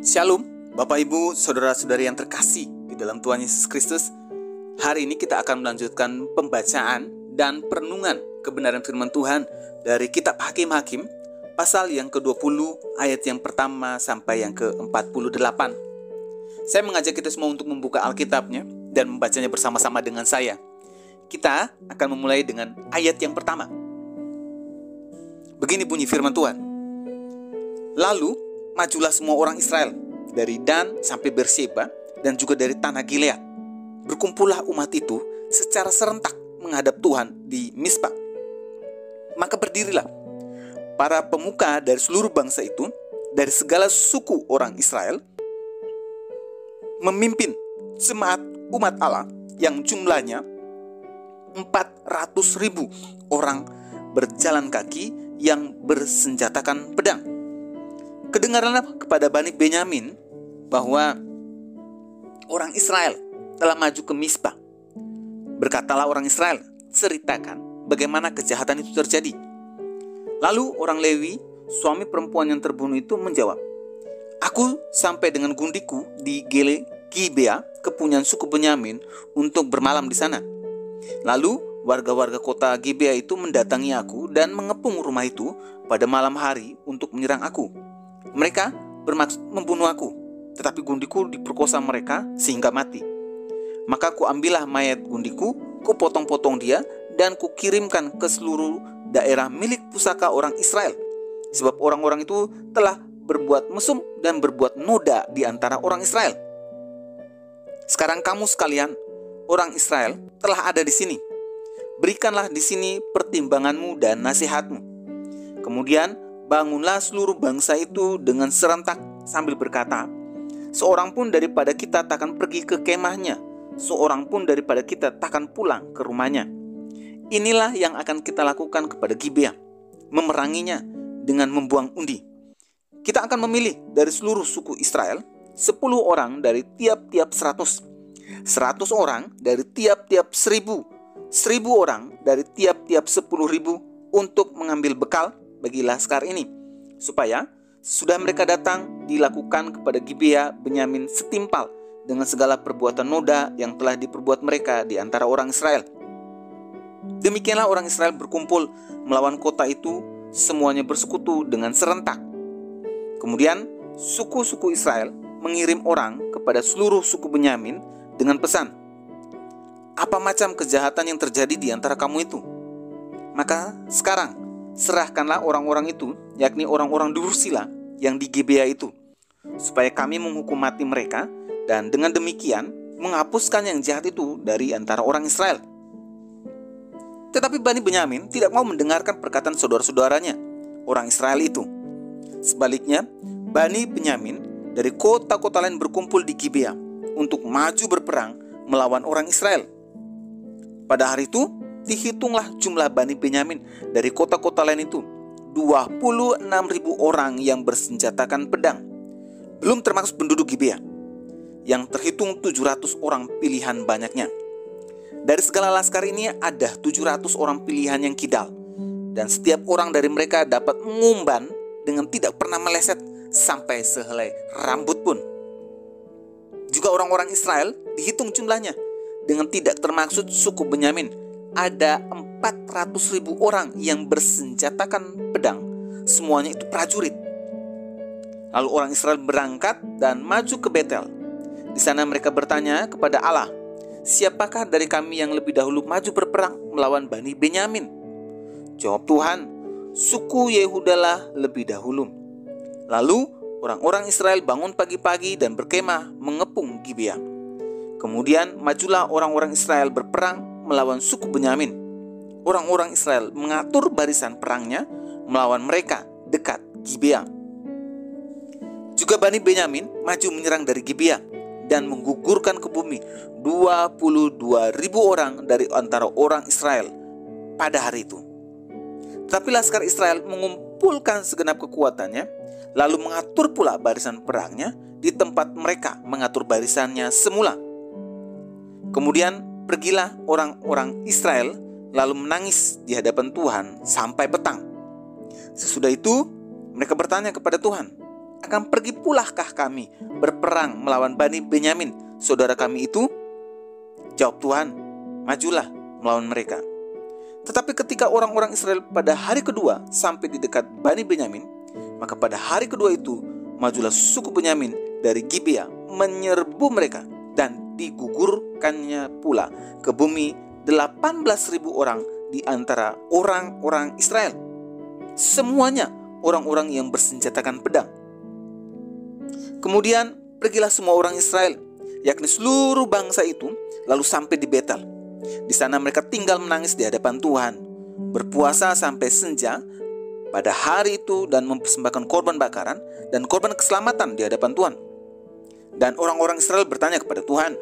Shalom, Bapak Ibu, Saudara-saudari yang terkasih di dalam Tuhan Yesus Kristus. Hari ini kita akan melanjutkan pembacaan dan perenungan kebenaran firman Tuhan dari kitab Hakim-Hakim, pasal yang ke-20, ayat yang pertama sampai yang ke-48. Saya mengajak kita semua untuk membuka Alkitabnya dan membacanya bersama-sama dengan saya. Kita akan memulai dengan ayat yang pertama. Begini bunyi firman Tuhan. Lalu majulah semua orang Israel dari Dan sampai Berseba dan juga dari tanah Gilead. Berkumpullah umat itu secara serentak menghadap Tuhan di Mizpah. Maka berdirilah para pemuka dari seluruh bangsa itu, dari segala suku orang Israel, memimpin jemaat umat Allah yang jumlahnya 400.000 orang berjalan kaki yang bersenjatakan pedang. Kedengaranlah kepada Bani Benyamin bahwa orang Israel telah maju ke Mizpah. Berkatalah orang Israel, ceritakan bagaimana kejahatan itu terjadi. Lalu orang Lewi, suami perempuan yang terbunuh itu menjawab, aku sampai dengan gundiku di Gibea, kepunyaan suku Benyamin, untuk bermalam di sana. Lalu warga-warga kota Gibea itu mendatangi aku dan mengepung rumah itu pada malam hari untuk menyerang aku. Mereka bermaksud membunuh aku, tetapi gundiku diperkosa mereka sehingga mati. Maka ku ambillah mayat gundiku, ku potong-potong dia, dan ku kirimkan ke seluruh daerah milik pusaka orang Israel. Sebab orang-orang itu telah berbuat mesum dan berbuat noda di antara orang Israel. Sekarang kamu sekalian, orang Israel, telah ada di sini. Berikanlah di sini pertimbanganmu dan nasihatmu. Kemudian bangunlah seluruh bangsa itu dengan serentak sambil berkata, seorang pun daripada kita takkan pergi ke kemahnya, seorang pun daripada kita takkan pulang ke rumahnya. Inilah yang akan kita lakukan kepada Gibea, memeranginya dengan membuang undi. Kita akan memilih dari seluruh suku Israel 10 orang dari tiap-tiap 100, 100 orang dari tiap-tiap 1000, 1000 orang dari tiap-tiap 10.000 untuk mengambil bekal bagi laskar ini, supaya sudah mereka datang dilakukan kepada Gibea Benyamin setimpal dengan segala perbuatan noda yang telah diperbuat mereka di antara orang Israel. Demikianlah orang Israel berkumpul melawan kota itu, semuanya bersekutu dengan serentak. Kemudian suku-suku Israel mengirim orang kepada seluruh suku Benyamin dengan pesan, apa macam kejahatan yang terjadi di antara kamu itu? Maka sekarang serahkanlah orang-orang itu, yakni orang-orang Dursila yang di Gibea itu, supaya kami menghukum mati mereka, dan dengan demikian menghapuskan yang jahat itu dari antara orang Israel. Tetapi Bani Benyamin tidak mau mendengarkan perkataan saudara-saudaranya, orang Israel itu. Sebaliknya, Bani Benyamin dari kota-kota lain berkumpul di Gibea untuk maju berperang melawan orang Israel. Pada hari itu, dihitunglah jumlah Bani Benyamin dari kota-kota lain itu 26.000 orang yang bersenjatakan pedang, belum termasuk penduduk Gibea, yang terhitung 700 orang pilihan banyaknya. Dari segala laskar ini ada 700 orang pilihan yang kidal, dan setiap orang dari mereka dapat mengumban dengan tidak pernah meleset sampai sehelai rambut pun. Juga orang-orang Israel dihitung jumlahnya dengan tidak termaksud suku Benyamin, ada 400.000 orang yang bersenjatakan pedang, semuanya itu prajurit. Lalu orang Israel berangkat dan maju ke Betel. Di sana mereka bertanya kepada Allah, siapakah dari kami yang lebih dahulu maju berperang melawan Bani Benyamin? Jawab Tuhan, suku Yehudalah lebih dahulu. Lalu orang-orang Israel bangun pagi-pagi dan berkemah mengepung Gibea. Kemudian majulah orang-orang Israel berperang melawan suku Benyamin. Orang-orang Israel mengatur barisan perangnya melawan mereka dekat Gibea. Juga Bani Benyamin maju menyerang dari Gibea dan menggugurkan ke bumi 22.000 orang dari antara orang Israel pada hari itu. Tetapi laskar Israel mengumpulkan segenap kekuatannya, lalu mengatur pula barisan perangnya di tempat mereka mengatur barisannya semula. Kemudian pergilah orang-orang Israel lalu menangis di hadapan Tuhan sampai petang. Sesudah itu mereka bertanya kepada Tuhan, akan pergi pulakah kami berperang melawan Bani Benyamin, saudara kami itu? Jawab Tuhan, majulah melawan mereka. Tetapi ketika orang-orang Israel pada hari kedua sampai di dekat Bani Benyamin, maka pada hari kedua itu majulah suku Benyamin dari Gibea menyerbu mereka, dan digugurkannya pula ke bumi 18.000 orang di antara orang-orang Israel. Semuanya orang-orang yang bersenjatakan pedang. Kemudian pergilah semua orang Israel, yakni seluruh bangsa itu, lalu sampai di Betel. Di sana mereka tinggal menangis di hadapan Tuhan, berpuasa sampai senja pada hari itu, dan mempersembahkan korban bakaran dan korban keselamatan di hadapan Tuhan. Dan orang-orang Israel bertanya kepada Tuhan.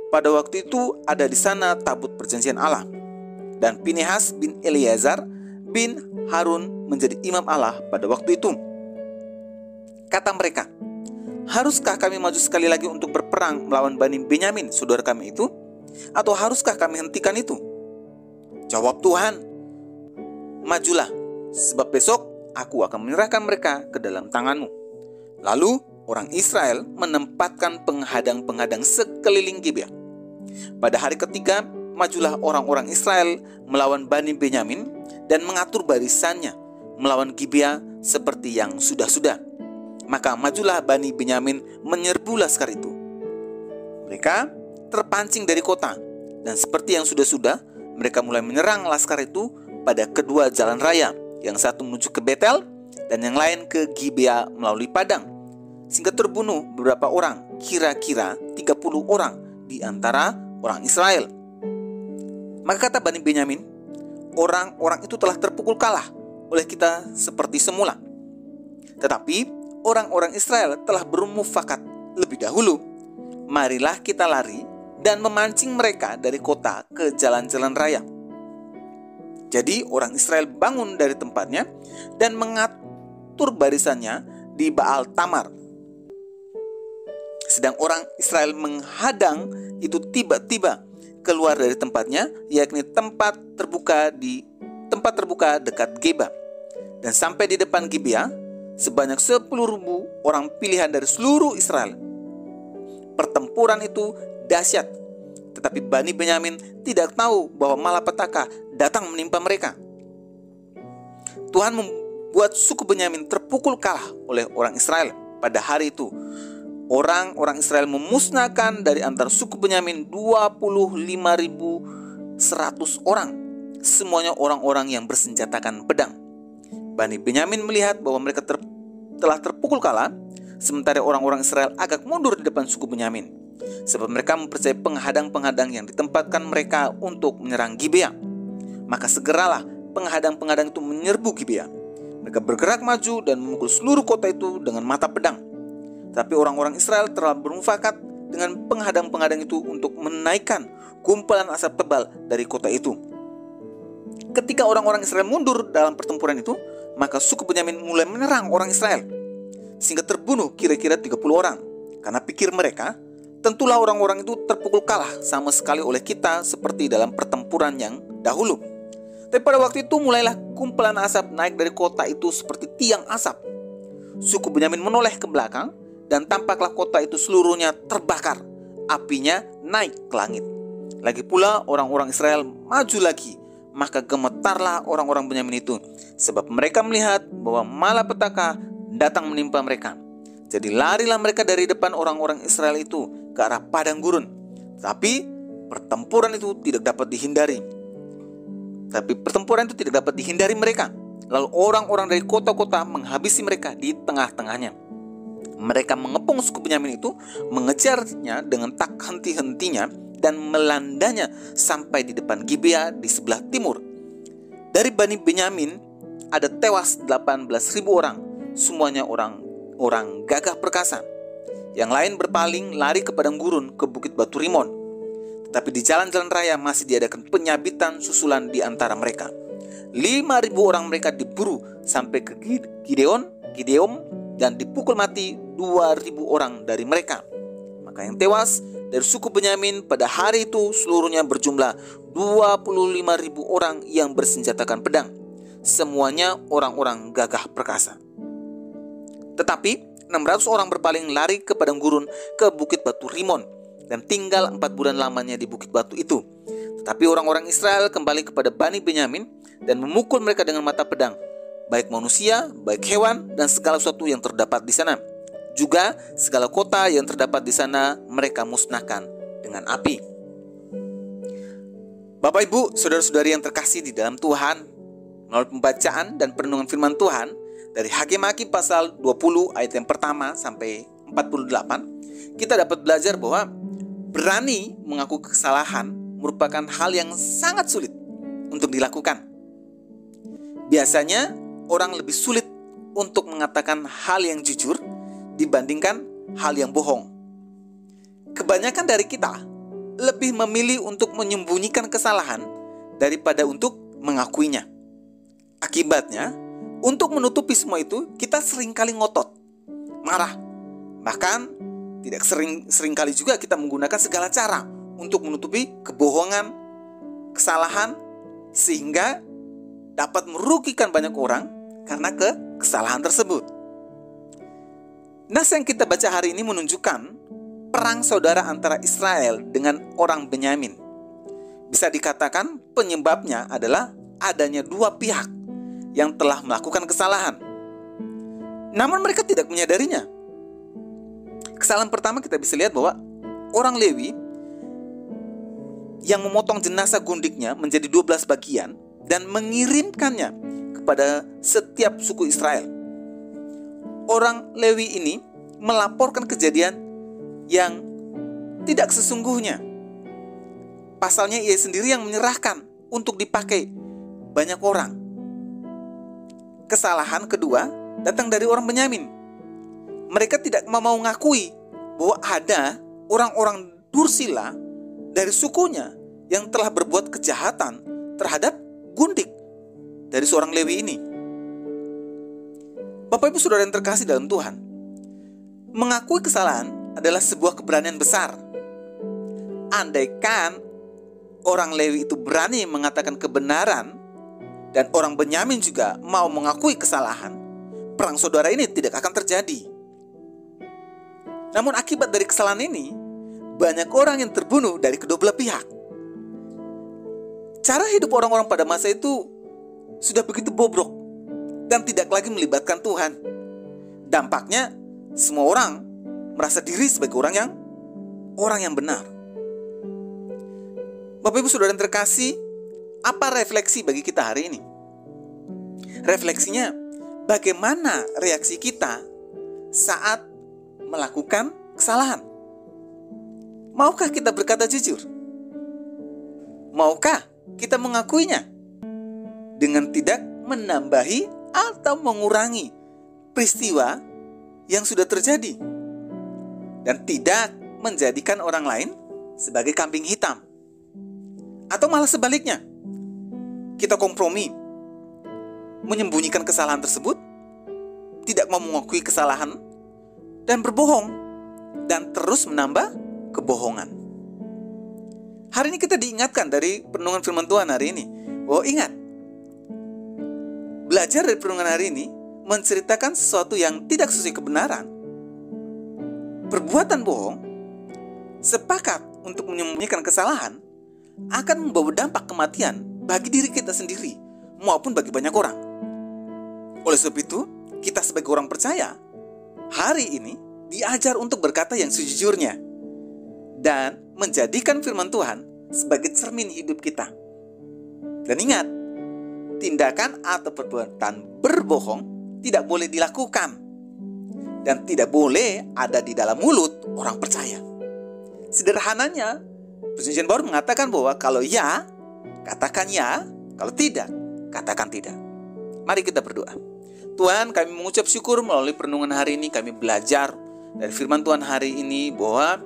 Pada waktu itu ada di sana tabut perjanjian Allah, dan Pinehas bin Eleazar bin Harun menjadi imam Allah pada waktu itu. Kata mereka, haruskah kami maju sekali lagi untuk berperang melawan Bani Benyamin, saudara kami itu? Atau haruskah kami hentikan itu? Jawab Tuhan, majulah, sebab besok aku akan menyerahkan mereka ke dalam tanganmu. Lalu orang Israel menempatkan penghadang-penghadang sekeliling Gibea. Pada hari ketiga, majulah orang-orang Israel melawan Bani Benyamin dan mengatur barisannya melawan Gibea seperti yang sudah-sudah. Maka majulah Bani Benyamin menyerbu laskar itu. Mereka terpancing dari kota, dan seperti yang sudah-sudah, mereka mulai menyerang laskar itu pada kedua jalan raya, yang satu menuju ke Betel dan yang lain ke Gibea melalui padang, sehingga terbunuh beberapa orang, kira-kira 30 orang di antara orang Israel. Maka kata Bani Benyamin, orang-orang itu telah terpukul kalah oleh kita seperti semula. Tetapi orang-orang Israel telah bermufakat lebih dahulu. Marilah kita lari dan memancing mereka dari kota ke jalan-jalan raya. Jadi orang Israel bangun dari tempatnya dan mengatur barisannya di Baal Tamar. Sedang orang Israel menghadang itu tiba-tiba keluar dari tempatnya, yakni tempat terbuka dekat Geba, dan sampai di depan Gibea sebanyak 10.000 orang pilihan dari seluruh Israel. Pertempuran itu dahsyat, tetapi Bani Benyamin tidak tahu bahwa malapetaka datang menimpa mereka. Tuhan membuat suku Benyamin terpukul kalah oleh orang Israel. Pada hari itu, orang-orang Israel memusnahkan dari antara suku Benyamin 25.100 orang, semuanya orang-orang yang bersenjatakan pedang. Bani Benyamin melihat bahwa mereka telah terpukul kalah, sementara orang-orang Israel agak mundur di depan suku Benyamin, sebab mereka mempercayai penghadang-penghadang yang ditempatkan mereka untuk menyerang Gibea. Maka segeralah penghadang-penghadang itu menyerbu Gibea. Mereka bergerak maju dan memukul seluruh kota itu dengan mata pedang. Tapi orang-orang Israel telah bermufakat dengan penghadang-penghadang itu untuk menaikkan gumpalan asap tebal dari kota itu. Ketika orang-orang Israel mundur dalam pertempuran itu, maka suku Benyamin mulai menyerang orang Israel, sehingga terbunuh kira-kira 30 orang. Karena pikir mereka, tentulah orang-orang itu terpukul kalah sama sekali oleh kita seperti dalam pertempuran yang dahulu. Tapi pada waktu itu mulailah kumpulan asap naik dari kota itu seperti tiang asap. Suku Benyamin menoleh ke belakang, dan tampaklah kota itu seluruhnya terbakar. Apinya naik ke langit. Lagi pula orang-orang Israel maju lagi. Maka gemetarlah orang-orang Benyamin itu, sebab mereka melihat bahwa malapetaka datang menimpa mereka. Jadi larilah mereka dari depan orang-orang Israel itu ke arah padang gurun. Tapi pertempuran itu tidak dapat dihindari mereka. Lalu orang-orang dari kota-kota menghabisi mereka di tengah-tengahnya. Mereka mengepung suku Benyamin itu, mengejarnya dengan tak henti-hentinya, dan melandanya sampai di depan Gibea di sebelah timur. Dari Bani Benyamin ada tewas 18.000 orang, semuanya orang gagah perkasa. Yang lain berpaling lari ke padang gurun, ke bukit Batu Rimon. Tetapi di jalan-jalan raya masih diadakan penyabitan susulan di antara mereka. 5.000 orang mereka diburu sampai ke Gideom, dan dipukul mati 2.000 orang dari mereka. Maka yang tewas dari suku Benyamin pada hari itu seluruhnya berjumlah 25.000 orang yang bersenjatakan pedang. Semuanya orang-orang gagah perkasa. Tetapi 600 orang berpaling lari ke padang gurun ke bukit batu Rimon dan tinggal 4 bulan lamanya di bukit batu itu. Tetapi orang-orang Israel kembali kepada Bani Benyamin dan memukul mereka dengan mata pedang, baik manusia, baik hewan, dan segala sesuatu yang terdapat di sana. Juga segala kota yang terdapat di sana mereka musnahkan dengan api. Bapak, Ibu, saudara-saudari yang terkasih di dalam Tuhan, melalui pembacaan dan perenungan firman Tuhan dari Hakim-Hakim pasal 20 ayat yang pertama sampai 48, kita dapat belajar bahwa berani mengaku kesalahan merupakan hal yang sangat sulit untuk dilakukan. Biasanya orang lebih sulit untuk mengatakan hal yang jujur dibandingkan hal yang bohong. Kebanyakan dari kita lebih memilih untuk menyembunyikan kesalahan daripada untuk mengakuinya. Akibatnya, untuk menutupi semua itu, kita seringkali ngotot, marah. Bahkan seringkali juga kita menggunakan segala cara untuk menutupi kebohongan, kesalahan, sehingga dapat merugikan banyak orang karena kesalahan tersebut. Nas yang kita baca hari ini menunjukkan perang saudara antara Israel dengan orang Benyamin. Bisa dikatakan penyebabnya adalah adanya dua pihak yang telah melakukan kesalahan. Namun mereka tidak menyadarinya. Kesalahan pertama kita bisa lihat bahwa orang Lewi yang memotong jenazah gundiknya menjadi 12 bagian dan mengirimkannya kepada setiap suku Israel. Orang Lewi ini melaporkan kejadian yang tidak sesungguhnya. Pasalnya ia sendiri yang menyerahkan untuk dipakai banyak orang. Kesalahan kedua datang dari orang Benyamin. Mereka tidak mau mengakui bahwa ada orang-orang Dursila dari sukunya yang telah berbuat kejahatan terhadap gundik dari seorang Lewi ini. Bapak Ibu Saudara yang terkasih dalam Tuhan, mengakui kesalahan adalah sebuah keberanian besar. Andaikan orang Lewi itu berani mengatakan kebenaran dan orang Benyamin juga mau mengakui kesalahan, perang saudara ini tidak akan terjadi. Namun akibat dari kesalahan ini, banyak orang yang terbunuh dari kedua belah pihak. Cara hidup orang-orang pada masa itu sudah begitu bobrok dan tidak lagi melibatkan Tuhan. Dampaknya semua orang merasa diri sebagai orang yang benar. Bapak Ibu Saudara yang terkasih, apa refleksi bagi kita hari ini? Refleksinya, bagaimana reaksi kita saat melakukan kesalahan? Maukah kita berkata jujur? Maukah kita mengakuinya dengan tidak menambahi atau mengurangi peristiwa yang sudah terjadi dan tidak menjadikan orang lain sebagai kambing hitam? Atau malah sebaliknya, kita kompromi, menyembunyikan kesalahan tersebut, tidak mau mengakui kesalahan, dan berbohong, dan terus menambah kebohongan. Hari ini kita diingatkan dari perenungan firman Tuhan hari ini, bahwa ingat, belajar dari perenungan hari ini menceritakan sesuatu yang tidak sesuai kebenaran. Perbuatan bohong, sepakat untuk menyembunyikan kesalahan, akan membawa dampak kematian bagi diri kita sendiri maupun bagi banyak orang. Oleh sebab itu, kita sebagai orang percaya hari ini diajar untuk berkata yang sejujurnya dan menjadikan firman Tuhan sebagai cermin hidup kita. Dan ingat, tindakan atau perbuatan berbohong tidak boleh dilakukan dan tidak boleh ada di dalam mulut orang percaya. Sederhananya, Perjanjian Baru mengatakan bahwa kalau ya, katakan ya, kalau tidak, katakan tidak. Mari kita berdoa. Tuhan, kami mengucap syukur melalui perenungan hari ini. Kami belajar dari firman Tuhan hari ini bahwa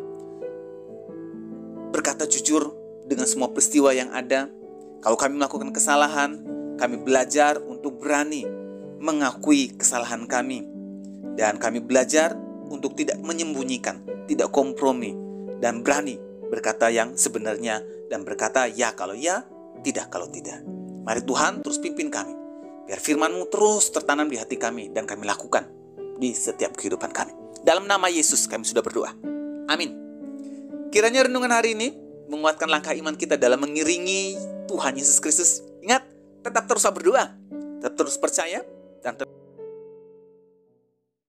berkata jujur dengan semua peristiwa yang ada. Kalau kami melakukan kesalahan, kami belajar untuk berani mengakui kesalahan kami. Dan kami belajar untuk tidak menyembunyikan, tidak kompromi, dan berani berkata yang sebenarnya dan berkata ya kalau ya, tidak kalau tidak. Mari Tuhan terus pimpin kami, biar firman-Mu terus tertanam di hati kami dan kami lakukan di setiap kehidupan kami. Dalam nama Yesus kami sudah berdoa. Amin. Kiranya renungan hari ini menguatkan langkah iman kita dalam mengiringi Tuhan Yesus Kristus. Ingat, tetap terus berdoa, tetap terus percaya,